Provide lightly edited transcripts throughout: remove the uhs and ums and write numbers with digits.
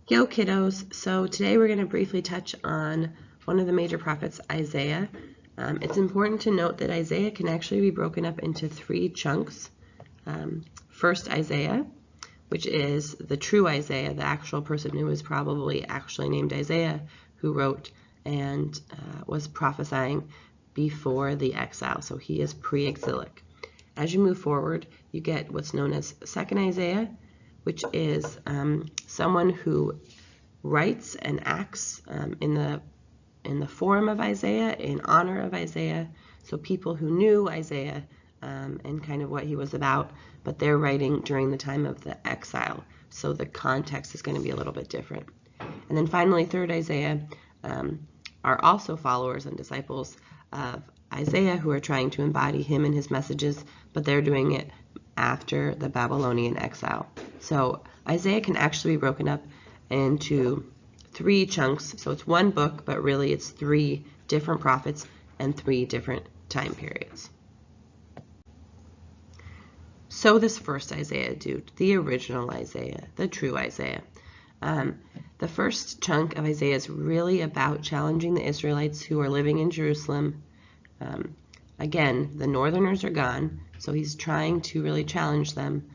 Yo kiddos, so today we're going to briefly touch on one of the major prophets, Isaiah. It's important to note that Isaiah can actually be broken up into three chunks. First Isaiah, which is the true Isaiah, the actual person who was probably actually named Isaiah, who wrote and was prophesying before the exile, so he is pre-exilic. As you move forward, you get what's known as second Isaiah, which is someone who writes and acts in the form of Isaiah, in honor of Isaiah. So people who knew Isaiah and kind of what he was about, but they're writing during the time of the exile. So the context is going to be a little bit different. And then finally, third Isaiah are also followers and disciples of Isaiah who are trying to embody him and his messages, but they're doing it after the Babylonian exile. So Isaiah can actually be broken up into three chunks. So it's one book, but really it's three different prophets and three different time periods. So this first Isaiah, dude, the original Isaiah, the true Isaiah. The first chunk of Isaiah is really about challenging the Israelites who are living in Jerusalem. Again, the northerners are gone, so he's trying to really challenge them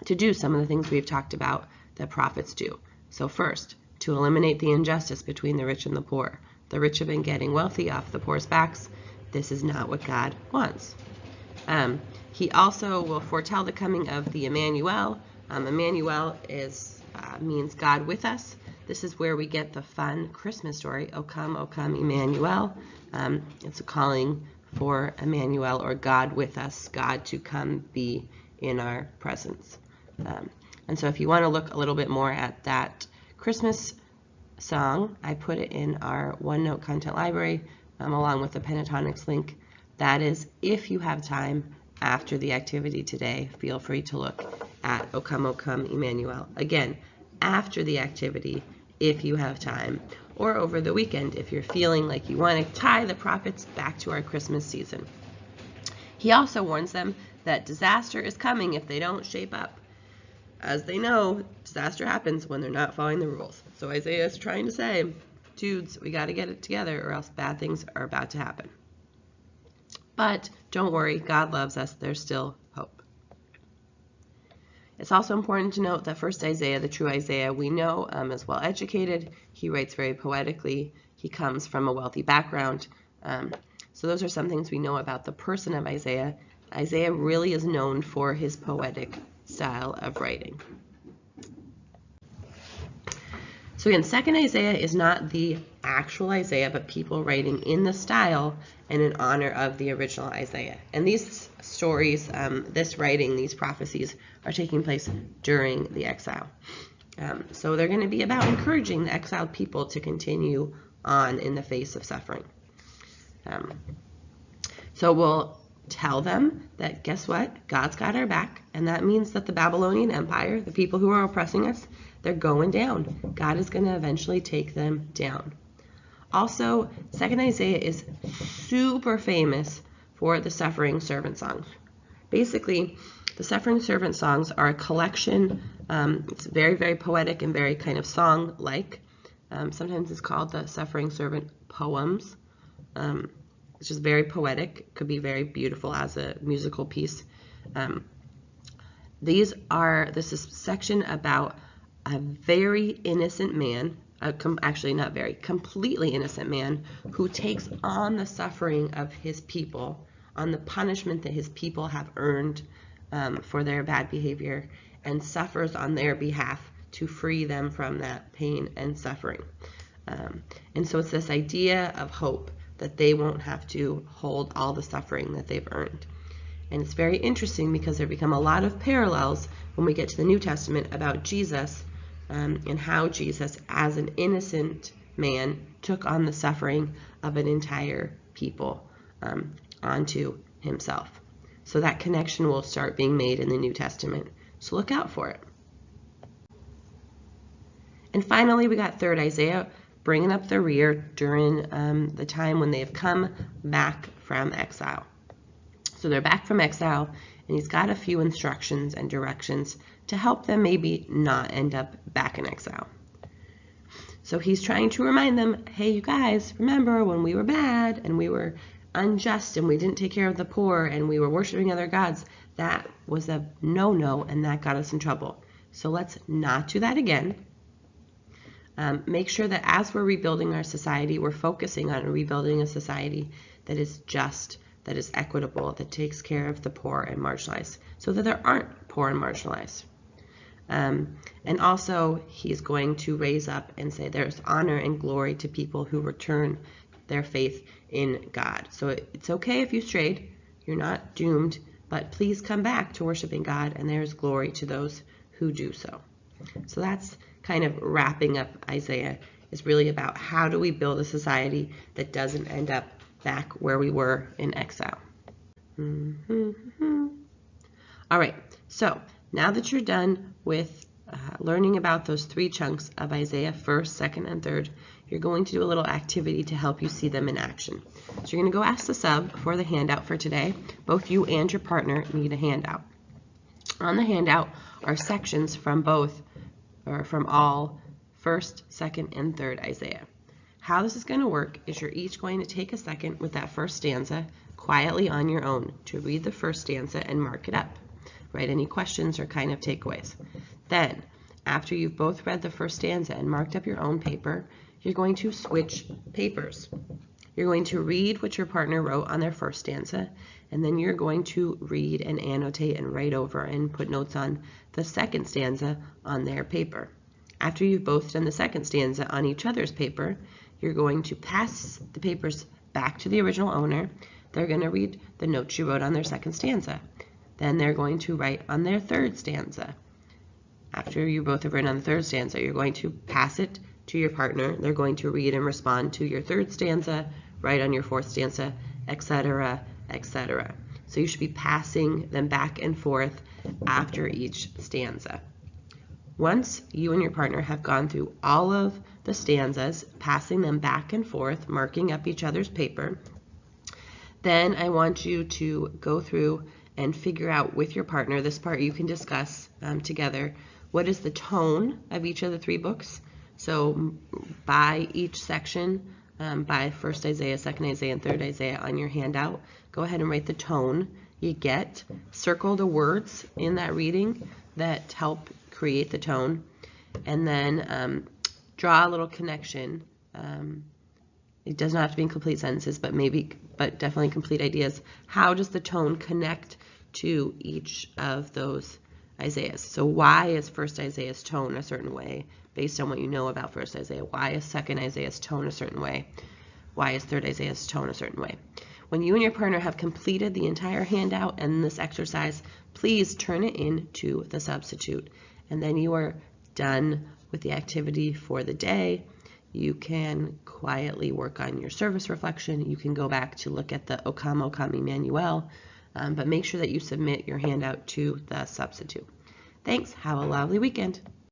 to do some of the things we've talked about that prophets do. So first, to eliminate the injustice between the rich and the poor. The rich have been getting wealthy off the poor's backs. This is not what God wants. He also will foretell the coming of the Emmanuel. Emmanuel means God with us. This is where we get the fun Christmas story, O come, Emmanuel. It's a calling for Emmanuel, or God with us, God to come be in our presence. And so if you want to look a little bit more at that Christmas song, I put it in our OneNote content library along with the Pentatonics link. That is, if you have time after the activity today, feel free to look at O come, Emmanuel. Again, after the activity, if you have time, or over the weekend if you're feeling like you want to tie the prophets back to our Christmas season. He also warns them that disaster is coming if they don't shape up. As they know, disaster happens when they're not following the rules. So Isaiah is trying to say, dudes, we got to get it together or else bad things are about to happen. But don't worry, God loves us. There's still hope. It's also important to note that first Isaiah, the true Isaiah, we know is well educated. He writes very poetically. He comes from a wealthy background. So those are some things we know about the person of Isaiah. Isaiah really is known for his poetic style of writing. So again, second Isaiah is not the actual Isaiah, but people writing in the style and in honor of the original Isaiah. And these stories, this writing, these prophecies are taking place during the exile. So they're going to be about encouraging the exiled people to continue on in the face of suffering. So we'll tell them that, guess what? God's got our back, and that means that the Babylonian Empire, the people who are oppressing us, they're going down. God is going to eventually take them down. Also, second Isaiah is super famous for the suffering servant songs. Basically, the suffering servant songs are a collection. It's very, very poetic and very kind of song-like. Sometimes it's called the suffering servant poems. It's just very poetic. It could be very beautiful as a musical piece. This is a section about a very innocent man, actually not very, completely innocent man who takes on the suffering of his people, on the punishment that his people have earned for their bad behavior, and suffers on their behalf to free them from that pain and suffering. And so it's this idea of hope, that they won't have to hold all the suffering that they've earned. And it's very interesting because there become a lot of parallels when we get to the New Testament about Jesus and how Jesus, as an innocent man, took on the suffering of an entire people onto himself. So that connection will start being made in the New Testament. So look out for it. And finally, we got third Isaiah, bringing up the rear during the time when they have come back from exile. So they're back from exile, and he's got a few instructions and directions to help them maybe not end up back in exile. So he's trying to remind them, hey, you guys, remember when we were bad and we were unjust and we didn't take care of the poor and we were worshiping other gods? That was a no-no, and that got us in trouble. So let's not do that again. Make sure that as we're rebuilding our society, we're focusing on rebuilding a society that is just, that is equitable, that takes care of the poor and marginalized, so that there aren't poor and marginalized. And also, he's going to raise up and say there's honor and glory to people who return their faith in God. So it's okay if you strayed, you're not doomed, but please come back to worshiping God, and there's glory to those who do so. So that's kind of wrapping up Isaiah, is really about how do we build a society that doesn't end up back where we were in exile. All right, so now that you're done with learning about those three chunks of Isaiah, 1st, 2nd, and 3rd, you're going to do a little activity to help you see them in action. So you're going to go ask the sub for the handout for today. Both you and your partner need a handout. On the handout are sections from both, or from all 1st, 2nd, and 3rd Isaiah. How this is going to work is you're each going to take a second with that first stanza quietly on your own to read the first stanza and mark it up. Write any questions or kind of takeaways. Then, after you've both read the first stanza and marked up your own paper, you're going to switch papers. You're going to read what your partner wrote on their first stanza, and then you're going to read and annotate and write over and put notes on the second stanza on their paper. After you've both done the second stanza on each other's paper, you're going to pass the papers back to the original owner. They're going to read the notes you wrote on their second stanza. Then they're going to write on their third stanza. After you both have written on the third stanza, you're going to pass it to your partner. They're going to read and respond to your third stanza, write on your fourth stanza, etc., etc. So you should be passing them back and forth after each stanza. Once you and your partner have gone through all of the stanzas, passing them back and forth, marking up each other's paper, then I want you to go through and figure out with your partner, this part you can discuss together, what is the tone of each of the three books. So by each section, by 1st Isaiah, 2nd Isaiah, and 3rd Isaiah on your handout, go ahead and write the tone you get. Circle the words in that reading that help create the tone, and then draw a little connection. It does not have to be in complete sentences, but definitely complete ideas. How does the tone connect to each of those Isaiahs? So why is 1st Isaiah's tone a certain way based on what you know about 1st Isaiah? Why is 2nd Isaiah's tone a certain way? Why is 3rd Isaiah's tone a certain way? When you and your partner have completed the entire handout and this exercise, please turn it in to the substitute. And then you are done with the activity for the day. You can quietly work on your service reflection. You can go back to look at the Okam Okam Emmanuel, but make sure that you submit your handout to the substitute. Thanks. Have a lovely weekend.